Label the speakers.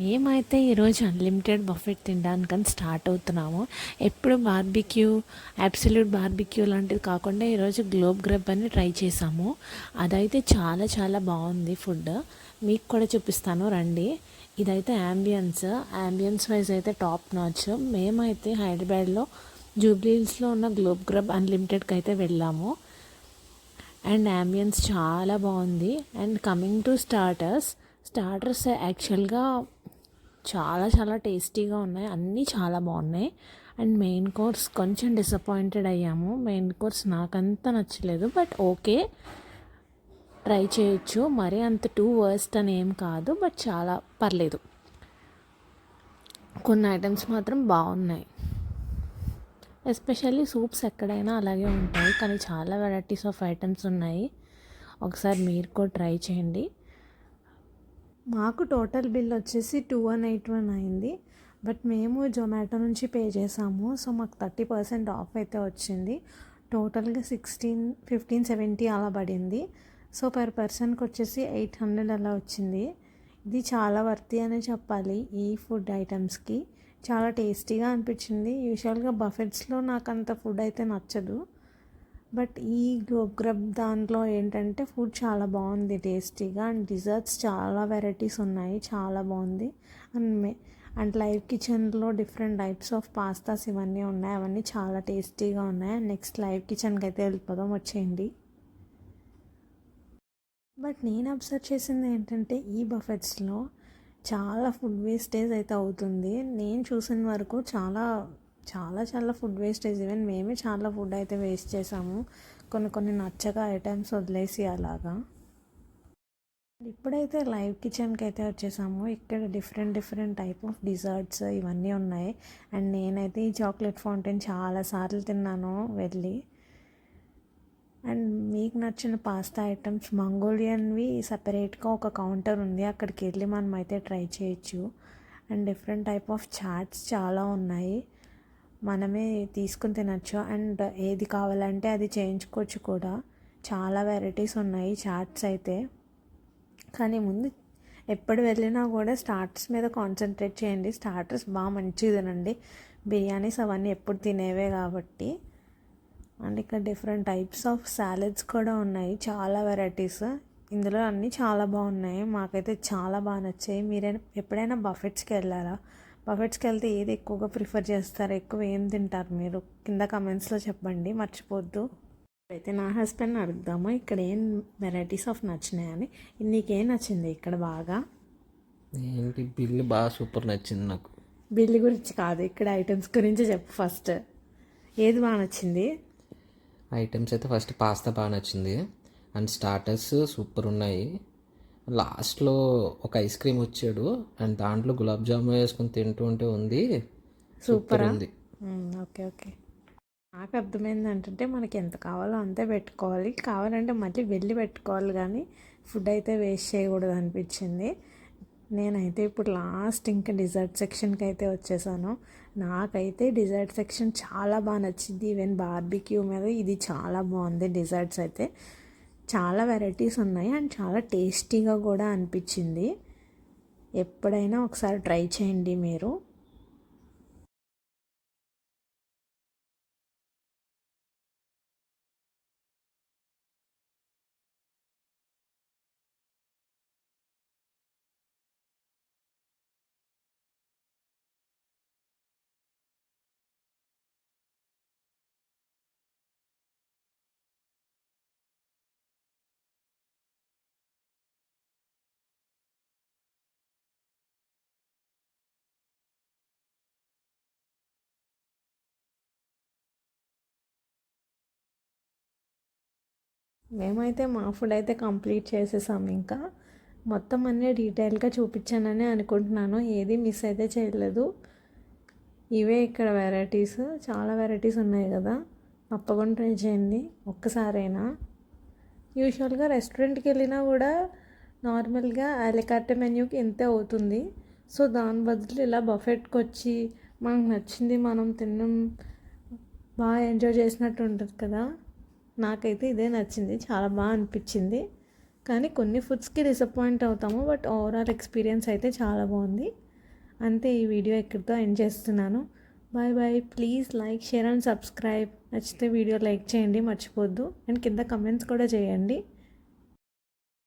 Speaker 1: మేమైతే ఈరోజు unlimited buffet తినడానికని start అవుతున్నాము. ఎప్పుడు బార్బిక్యూ, అబ్సల్యూట్ బార్బిక్యూ లాంటిది కాకుండా ఈరోజు గ్లోబ్ గ్రబ్ అని ట్రై చేసాము. అదైతే చాలా చాలా బాగుంది ఫుడ్. మీకు కూడా చూపిస్తాను రండి. ఇదైతే యాంబియన్స్ వైజ్ అయితే టాప్ నాచ్. మేమైతే హైదరాబాద్లో జూబ్లీహిల్స్లో ఉన్న గ్లోబ్ గ్రబ్ అన్లిమిటెడ్కి అయితే వెళ్ళాము. అండ్ యాంబియన్స్ చాలా బాగుంది. అండ్ కమింగ్ టు స్టార్టర్స్ యాక్చువల్గా చాలా చాలా టేస్టీగా ఉన్నాయి, అన్నీ చాలా బాగున్నాయి. అండ్ మెయిన్ కోర్స్ కొంచెం డిసప్పాయింటెడ్ అయ్యాము. మెయిన్ కోర్స్ నాకంత నచ్చలేదు, బట్ ఓకే, ట్రై చేయొచ్చు. మరీ అంత టూ వర్స్ట్ అని ఏం కాదు, బట్ చాలా పర్లేదు. కొన్ని ఐటమ్స్ మాత్రం బాగున్నాయి. ఎస్పెషల్లీ సూప్స్ ఎక్కడైనా అలాగే ఉంటాయి, కానీ చాలా వెరైటీస్ ఆఫ్ ఐటమ్స్ ఉన్నాయి. ఒకసారి మీరు కూడా ట్రై చేయండి. మాకు టోటల్ బిల్ వచ్చేసి 2181 అయింది. బట్ మేము జొమాటో నుంచి పే చేసాము, సో మాకు 30% ఆఫ్ అయితే వచ్చింది. టోటల్గా 1570 అలా పడింది. సో పర్ పర్సన్కి వచ్చేసి 800 అలా వచ్చింది. ఇది చాలా వర్తీ అనే చెప్పాలి. ఈ ఫుడ్ ఐటమ్స్కి చాలా టేస్టీగా అనిపించింది. యూజువల్గా బఫెట్స్లో నాకు అంత ఫుడ్ అయితే నచ్చదు, బట్ ఈ గ్లోబ్ గ్రబ్ దాంట్లో ఏంటంటే ఫుడ్ చాలా బాగుంది, టేస్టీగా. అండ్ డిజర్ట్స్ చాలా వెరైటీస్ ఉన్నాయి, చాలా బాగుంది. అండ్ లైవ్ కిచెన్లో డిఫరెంట్ టైప్స్ ఆఫ్ పాస్తాస్ ఇవన్నీ ఉన్నాయి, అవన్నీ చాలా టేస్టీగా ఉన్నాయి. అండ్ నెక్స్ట్ లైవ్ కిచెన్కి అయితే వెళ్ళిపోదాం, వచ్చేయండి. బట్ నేను అబ్జర్వ్ చేసింది ఏంటంటే ఈ బఫెట్స్లో చాలా ఫుడ్ వేస్టేజ్ అయితే అవుతుంది. నేను చూసిన వరకు చాలా చాలా చాలా ఫుడ్ వేస్టేజ్. ఈవెన్ మేమే చాలా ఫుడ్ అయితే వేస్ట్ చేసాము, కొన్ని నచ్చక ఐటమ్స్ వదిలేసి అలాగా. ఇప్పుడైతే లైవ్ కిచెన్కి అయితే వచ్చేసాము. ఇక్కడ డిఫరెంట్ టైప్ ఆఫ్ డిజర్ట్స్ ఇవన్నీ ఉన్నాయి. అండ్ నేనైతే ఈ చాక్లెట్ ఫౌంటైన్ చాలాసార్లు తిన్నాను వెళ్ళి. అండ్ మీకు నచ్చిన పాస్తా ఐటమ్స్ మంగోలియన్వి సపరేట్గా ఒక కౌంటర్ ఉంది, అక్కడికి వెళ్ళి మనం అయితే ట్రై చేయొచ్చు. And different type of chats చాలా ఉన్నాయి, మనమే తీసుకుని తినచ్చు. అండ్ ఏది కావాలంటే అది చేయించుకోవచ్చు కూడా. చాలా వెరైటీస్ ఉన్నాయి చాట్స్ అయితే. కానీ ముందు ఎప్పుడు వెళ్ళినా కూడా స్టార్టర్స్ మీద కాన్సన్ట్రేట్ చేయండి. స్టార్టర్స్ బాగా మంచిగా తినండి. బిర్యానీస్ అవన్నీ ఎప్పుడు తినేవే కాబట్టి. అండ్ ఇక్కడ డిఫరెంట్ టైప్స్ ఆఫ్ సాలెడ్స్ కూడా ఉన్నాయి, చాలా వెరైటీస్. ఇందులో అన్నీ చాలా బాగున్నాయి, మాకైతే చాలా బాగా నచ్చాయి. మీరైనా ఎప్పుడైనా బఫెట్స్కి వెళ్ళారా? బఫెట్స్కి వెళ్తే ఏది ఎక్కువగా ప్రిఫర్ చేస్తారు, ఎక్కువ ఏం తింటారు మీరు? కింద కమెంట్స్లో చెప్పండి, మర్చిపోద్దు. అయితే నా హస్బెండ్ని అడుగుదాము ఇక్కడ ఏం వెరైటీస్ ఆఫ్ నచ్చినాయని. నీకేం నచ్చింది ఇక్కడ బాగా?
Speaker 2: ఏంటి బిల్లు బాగా సూపర్ నచ్చింది నాకు.
Speaker 1: బిల్లు గురించి కాదు, ఇక్కడ ఐటమ్స్ గురించి చెప్పు ఫస్ట్. ఏది బాగా నచ్చింది?
Speaker 2: ఐటమ్స్ అయితే ఫస్ట్ పాస్తా బాగా నచ్చింది. అండ్ స్టార్టర్స్ సూపర్ ఉన్నాయి. లాస్ట్లో ఒక ఐస్ క్రీమ్ వచ్చాడు, అండ్ దాంట్లో గులాబ్ జామున్ వేసుకొని తింటూ ఉంటే ఉంది సూపర్
Speaker 1: సూపరా?
Speaker 2: ఉంది.
Speaker 1: Okay okay. నాకు అర్థమైంది ఏంటంటే మనకి ఎంత కావాలో అంతే పెట్టుకోవాలి, కావాలంటే మళ్ళీ వెళ్ళి పెట్టుకోవాలి, కానీ ఫుడ్ అయితే వేస్ట్ చేయకూడదు అనిపించింది. నేనైతే ఇప్పుడు లాస్ట్ ఇంకా డిజర్ట్ సెక్షన్కి అయితే వచ్చేసాను. నాకైతే డిజర్ట్ సెక్షన్ చాలా బాగా నచ్చింది. ఈవెన్ బార్బిక్యూ మీద ఇది చాలా బాగుంది. డిజర్ట్స్ అయితే చాలా వెరైటీస్ ఉన్నాయి అండ్ చాలా టేస్టీగా కూడా అనిపించింది. ఎప్పుడైనా ఒకసారి ట్రై చేయండి మీరు. మేమైతే మా ఫుడ్ అయితే కంప్లీట్ చేసేసాము. ఇంకా మొత్తం అన్నీ డీటెయిల్గా చూపించానని అనుకుంటున్నాను, ఏది మిస్ అయితే చేయలేదు. ఇవే ఇక్కడ వెరైటీస్, చాలా వెరైటీస్ ఉన్నాయి కదా, తప్పకుండా ట్రై చేయండి ఒక్కసారైనా. యూజువల్గా రెస్టారెంట్కి వెళ్ళినా కూడా నార్మల్గా అలకార్ట్ మెన్యూకి ఎంతే అవుతుంది. సో దాని బదులు ఇలా బఫెట్కి వచ్చి మనకు నచ్చింది మనం తినడం బాగా ఎంజాయ్ చేసినట్టు ఉంటుంది కదా. నాకైతే ఇదే నచ్చింది, చాలా బాగా అనిపించింది. కానీ కొన్ని ఫుడ్స్కి డిసప్పాయింట్ అవుతాము, బట్ ఓవరాల్ ఎక్స్పీరియన్స్ అయితే చాలా బాగుంది. అంతే, ఈ వీడియో ఇక్కడితో ఎండ్ చేస్తున్నాను. Bye bye. Please like, share and subscribe. నచ్చితే వీడియో లైక్ చేయండి మర్చిపోద్దు, అండ్ కింద కమెంట్స్ కూడా చేయండి.